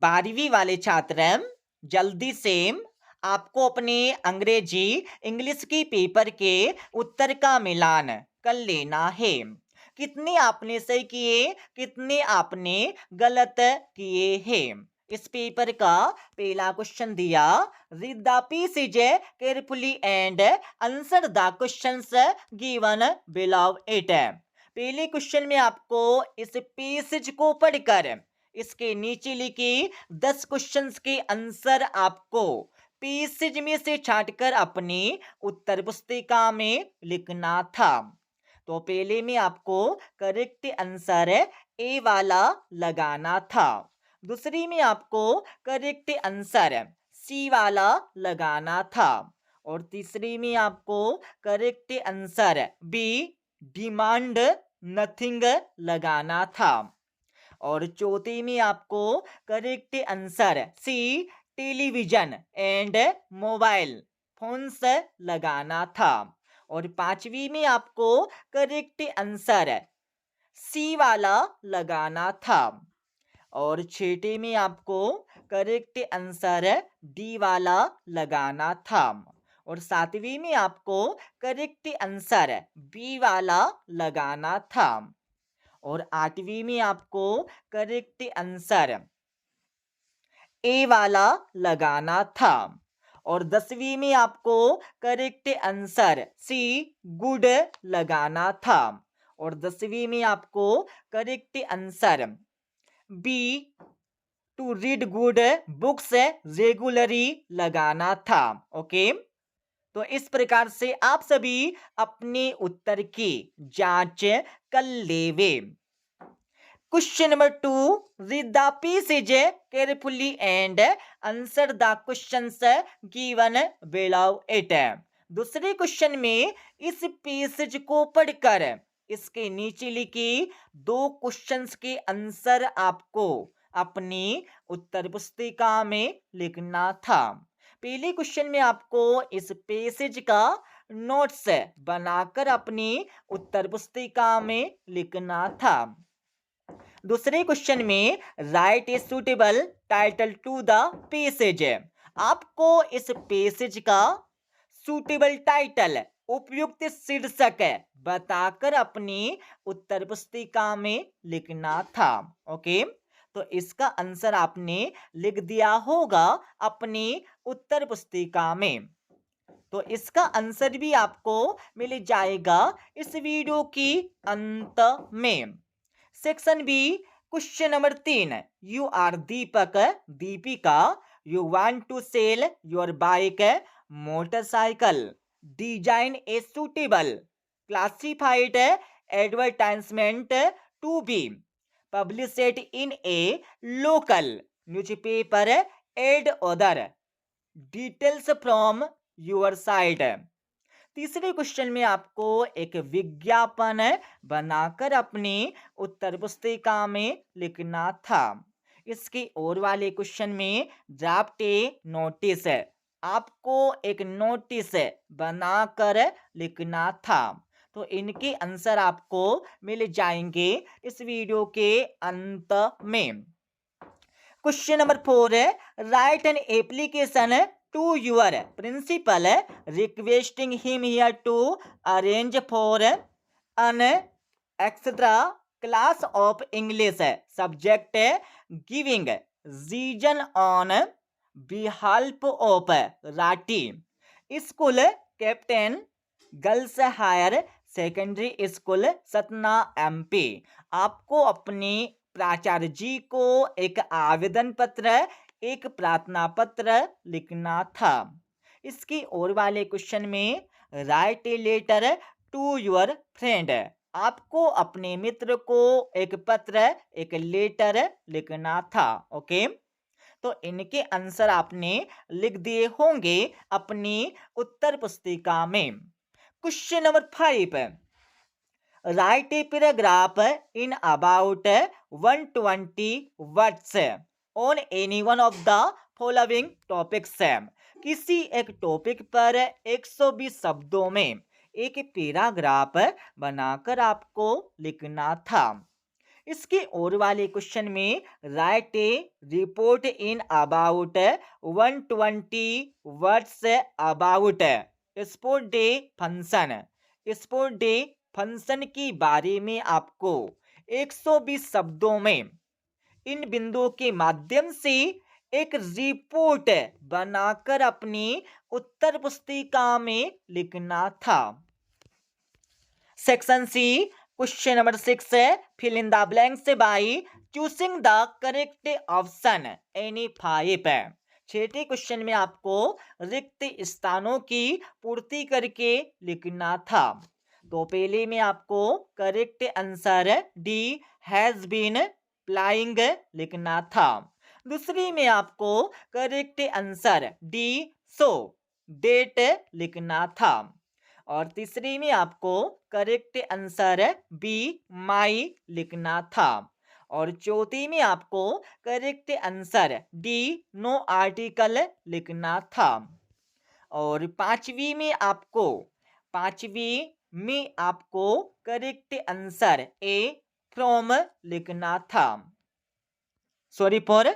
12वीं वाले छात्र जल्दी से आपको अपने अंग्रेजी इंग्लिश की पेपर के उत्तर का मिलान कर लेना है। कितने आपने सही किए, कितने आपने गलत किए हैं। इस पेपर का पहला क्वेश्चन दिया, read the passage carefully and answer the questions given below it. पहले क्वेश्चन में आपको इस पैसेज को पढ़कर इसके नीचे लिखी 10 क्वेश्चंस के आंसर आपको पैसेज में से छांटकर अपनी उत्तर पुस्तिका में लिखना था। तो पहले में आपको करेक्ट आंसर ए वाला लगाना था। दूसरी में आपको करेक्ट आंसर सी वाला लगाना था। और तीसरी में आपको correct answer B demand nothing लगाना था। और चौथी में आपको correct answer C television and mobile phones लगाना था। और पांचवी में आपको करेक्ट आंसर सी वाला लगाना था। और छठे में आपको करेक्ट आंसर डी वाला लगाना था। और सातवीं में आपको करेक्ट आंसर बी वाला लगाना था। और आठवीं में आपको करेक्ट आंसर ए वाला लगाना था। और 10वीं में आपको करेक्ट आंसर सी गुड लगाना था। और 10वीं में आपको correct answer B to read good books regularly लगाना था। ओके, तो इस प्रकार से आप सभी अपने उत्तर की जांच कर लेवे। Question number 2, read the passage carefully and answer the questions given below it. दूसरे क्वेश्चन में इस पैसेज को पढ़कर इसके नीचे लिखी 2 क्वेश्चंस के आंसर आपको अपनी उत्तर पुस्तिका में लिखना था। पहले क्वेश्चन में आपको इस पैसेज का नोट्स बनाकर अपनी उत्तर पुस्तिका में लिखना था। दूसरे क्वेश्चन में write a suitable title to the passage. आपको इस पैसेज का सुटेबल टाइटल उपयुक्त शीर्षक बताकर अपनी उत्तर पुस्तिका में लिखना था। ओके, तो इसका आंसर आपने लिख दिया होगा अपनी उत्तर पुस्तिका में। तो इसका आंसर भी आपको मिल जाएगा इस वीडियो की अंत में। Section B, question number 3, you are Deepak Deepika, you want to sell your bike motorcycle, design a suitable classified advertisement to be published in a local newspaper add other details from your side. तीसरे question में आपको एक विज्ञापन बनाकर अपनी उत्तर पुस्तिका में लिखना था। इसके और वाले क्वेश्चन में ड्राफ्ट ए नोटिस, आपको एक नोटिस बनाकर लिखना था। तो इनके आंसर आपको मिल जाएंगे इस वीडियो के अंत में। Question number 4, right an application to your principal requesting him here to arrange for an extra class of English subject giving reason on behalf of Rati school captain girls higher secondary school Satna MP। आपको अपने प्राचार्य जी को एक आवेदन पत्र, एक प्रार्थना पत्र लिखना था। इसके और वाले क्वेश्चन में write a letter to your friend, आपको अपने मित्र को एक पत्र, एक लेटर लिखना था। ओके, तो इनके आंसर आपने लिख दिए होंगे अपनी उत्तर पुस्तिका में। Question number 5, right a paragraph in about 120 words on any one of the following topics. किसी एक टॉपिक पर 120 शब्दों में एक पैराग्राफ बनाकर आपको लिखना था। इसके और वाले क्वेश्चन में write A report in about 120 words about sport day function. Sport day function के बारे में आपको 120 शब्दों में इन बिंदुओं के माध्यम से एक रिपोर्ट बनाकर अपनी उत्तर पुस्तिका में लिखना था। सेक्शन सी क्वेश्चन नंबर 6 है fill in the blanks by choosing the correct option any 5। छठे क्वेश्चन में आपको रिक्त स्थानों की पूर्ति करके लिखना था। तो पहले में आपको correct answer D has been flying लिखना था। दूसरी में आपको correct answer D so that लिखना था। और तीसरी में आपको करेक्ट आंसर बी माई लिखना था। और चौथी में आपको correct answer D no article लिखना था। और पांचवी में आपको करेक्ट आंसर ए फ्रॉम लिखना था। सॉरी फॉर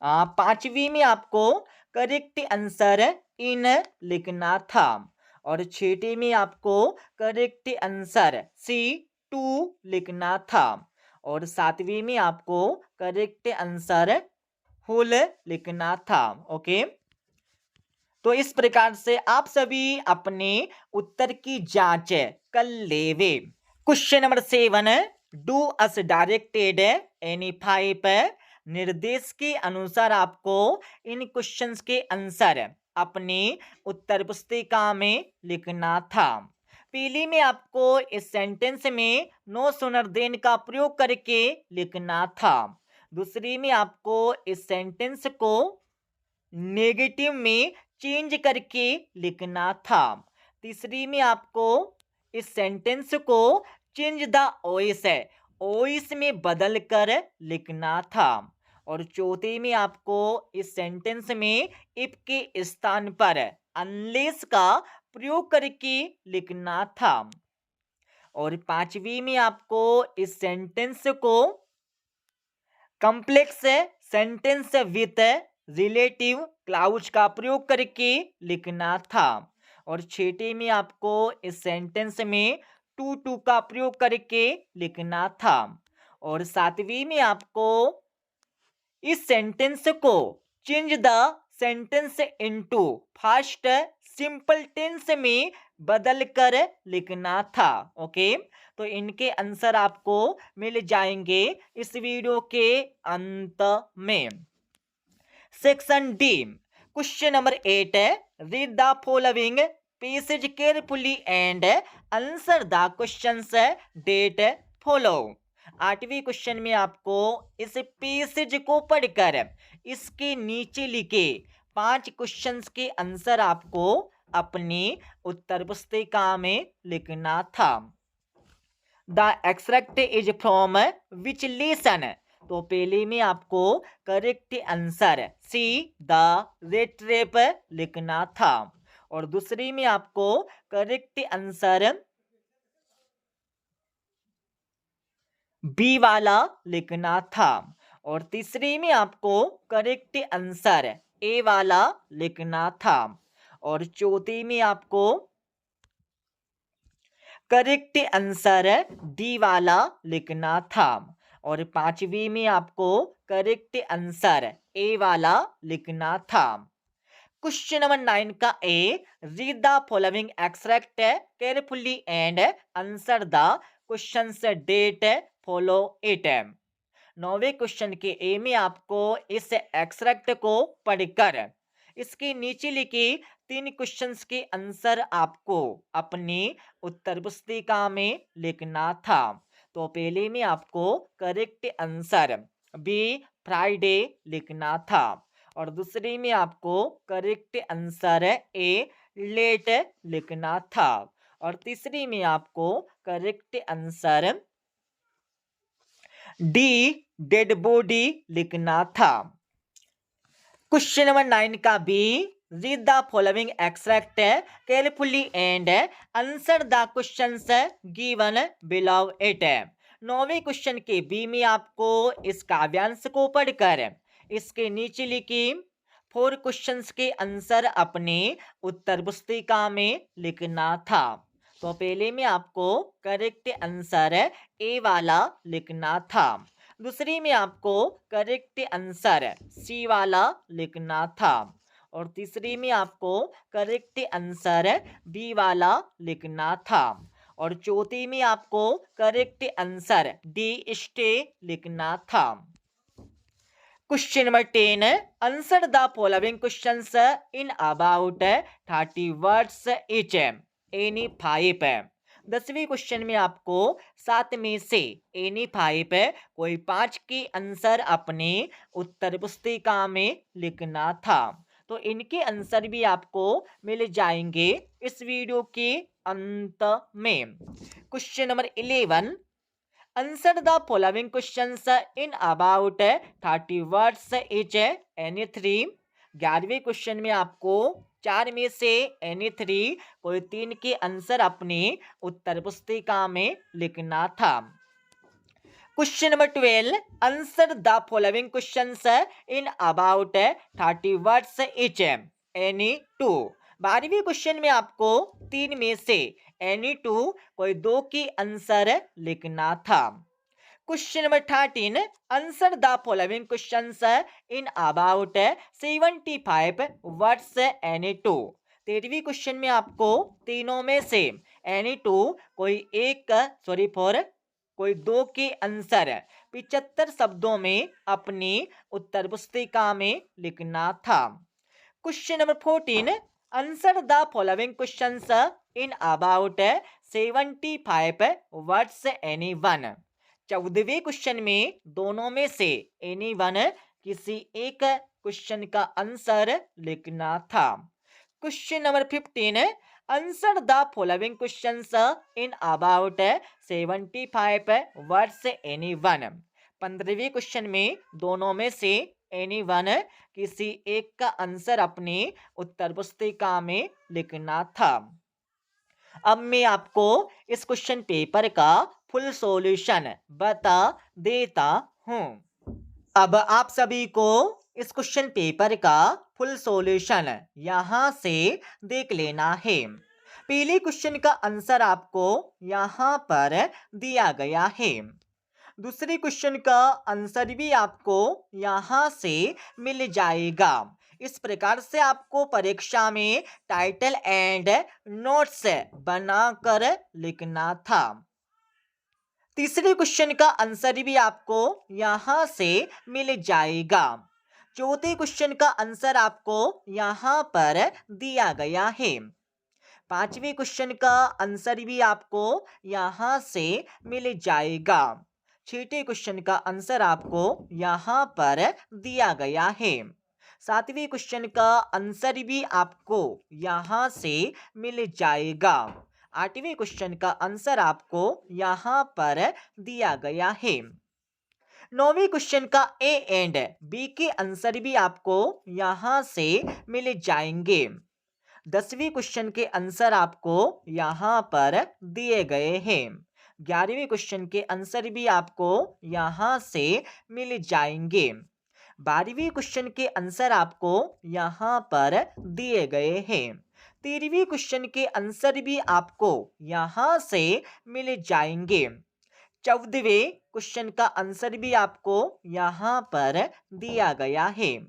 पांचवी में आपको करेक्ट आंसर इन लिखना था। और छठे में आपको करेक्ट आंसर सी टू लिखना था। और सातवीं में आपको करेक्ट आंसर हुल लिखना था। ओके, तो इस प्रकार से आप सभी अपने उत्तर की जांच कर लेवे। Question number 7 do us directed any 5। निर्देश के अनुसार आपको इन क्वेश्चंस के आंसर अपनी उत्तर पुस्तिका में लिखना था। पहली में आपको इस सेंटेंस में नो सूनर देन का प्रयोग करके लिखना था। दूसरी में आपको इस सेंटेंस को नेगेटिव में चेंज करके लिखना था। तीसरी में आपको इस सेंटेंस को चेंज द ओइस में बदल कर लिखना था। और चौथे में आपको इस सेंटेंस में इफ के स्थान पर अनलेस का प्रयोग करके लिखना था। और पांचवी में आपको इस सेंटेंस को complex sentence with relative clause का प्रयोग करके लिखना था। और छठे में आपको इस सेंटेंस में टू का प्रयोग करके लिखना था। और सातवीं में आपको इस सेंटेंस को change the sentence into first simple tense में बदल कर लिखना था। ओके, तो इनके आंसर आपको मिल जाएंगे इस वीडियो के अंत में। Section D question number 8 read the following passage carefully and answer the questions that follow. आठवीं क्वेश्चन में आपको इस पैसेज को पढ़कर इसके नीचे लिखे 5 क्वेश्चंस के आंसर आपको अपनी उत्तर पुस्तिका में लिखना था। The extract is from which lesson. तो पहले में आपको correct answer see the red trap लिखना था। और दूसरी में आपको करेक्ट आंसर बी वाला लिखना था। और तीसरी में आपको करेक्ट आंसर ए वाला लिखना था। और चौथी में आपको करेक्ट आंसर डी वाला लिखना था। और पांचवी में आपको करेक्ट आंसर ए वाला लिखना था। क्वेश्चन नंबर 9 का A read the following extract carefully and answer the questions that follow it. 9वें क्वेश्चन के ए में आपको इस एक्सट्रैक्ट को पढ़कर इसके नीचे लिखे 3 क्वेश्चंस के आंसर आपको अपनी उत्तर पुस्तिका में लिखना था। तो पहले में आपको करेक्ट आंसर बी फ्राइडे लिखना था। और दूसरी में आपको करेक्ट आंसर ए लेट लिखना था। और तीसरी में आपको correct answer D dead body लिखना था। क्वेश्चन नंबर 9 का B read the following extract carefully and answer the questions given below it. 9वें क्वेश्चन के बी में आपको इस काव्यांश को पढ़कर इसके नीचे लिखी 4 क्वेश्चंस के आंसर अपने उत्तर पुस्तिका में लिखना था। तो पहले में आपको करेक्ट आंसर ए वाला लिखना था। दूसरी में आपको करेक्ट आंसर सी वाला लिखना था और तीसरी में आपको करेक्ट आंसर बी वाला लिखना था और चौथी में आपको करेक्ट आंसर डी स्टे लिखना था। Question number 10, answer the following questions in about 30 words each, any 5। 10वें क्वेश्चन में आपको 7 में से एनी 5 कोई 5 के आंसर अपने उत्तर पुस्तिका में लिखना था। तो इनके आंसर भी आपको मिल जाएंगे इस वीडियो के अंत में। Question number 11, answer the following questions in about 30 words each, any 3। 11वें क्वेश्चन में आपको 4 में से एनी 3 कोई 3 के आंसर अपने उत्तर पुस्तिका में लिखना था। Question number 12, answer the following questions in about 30 words each, any 2। 12वें क्वेश्चन में आपको 3 में से एनी 2 कोई 2 के आंसर लिखना था। Question number 13, answer the following questions in about 75 words any 2। 13वीं क्वेश्चन में आपको तीनों में से एनी 2 कोई 2 के आंसर 75 शब्दों में अपनी उत्तर पुस्तिका में लिखना था। Question number 14, answer the following questions in about 75 words any 1। 14वें क्वेश्चन में दोनों में से एनी 1 किसी एक क्वेश्चन का आंसर लिखना था। Question number 15, answer the following questions in about 75 words any 1। 15वें क्वेश्चन में दोनों में से एनी 1 किसी एक का आंसर अपने उत्तर पुस्तिका में लिखना था। अब मैं आपको इस क्वेश्चन पेपर का फुल सॉल्यूशन बता देता हूँ। अब आप सभी को इस क्वेश्चन पेपर का फुल सॉल्यूशन यहाँ से देख लेना है। पहले क्वेश्चन का आंसर आपको यहाँ पर दिया गया है। दूसरे क्वेश्चन का आंसर भी आपको यहाँ से मिल जाएगा। इस प्रकार से आपको परीक्षा में टाइटल एंड नोट्स बनाकर लिखना था। तीसरे क्वेश्चन का आंसर भी आपको यहाँ से मिल जाएगा। चौथे क्वेश्चन का आंसर आपको यहाँ पर दिया गया है। पांचवें क्वेश्चन का आंसर भी आपको यहाँ से मिल जाएगा। छठे क्वेश्चन का आंसर आपको यहाँ पर दिया गया है। सातवें क्वेश्चन का आंसर भी आपको यहाँ से मिल जाएगा। आठवें क्वेश्चन का आंसर आपको यहाँ पर दिया गया है। 9वें क्वेश्चन का ए एंड बी के आंसर भी आपको यहाँ से मिल जाएंगे। 10वें क्वेश्चन के आंसर आपको यहाँ पर दिए गए हैं। 11वें क्वेश्चन के आंसर भी आपको यहाँ से मिल जाएंगे। 12वें क्वेश्चन के आंसर आपको यहाँ पर दिए गए हैं। 13वें क्वेश्चन के आंसर भी आपको यहाँ से मिल जाएंगे। 14वें क्वेश्चन का आंसर भी आपको यहाँ पर दिया गया है।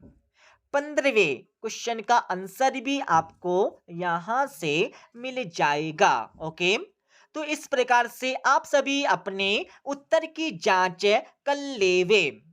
15वें क्वेश्चन का आंसर भी आपको यहाँ से मिल जाएगा। ओके, तो इस प्रकार से आप सभी अपने उत्तर की जांच कर लेवे।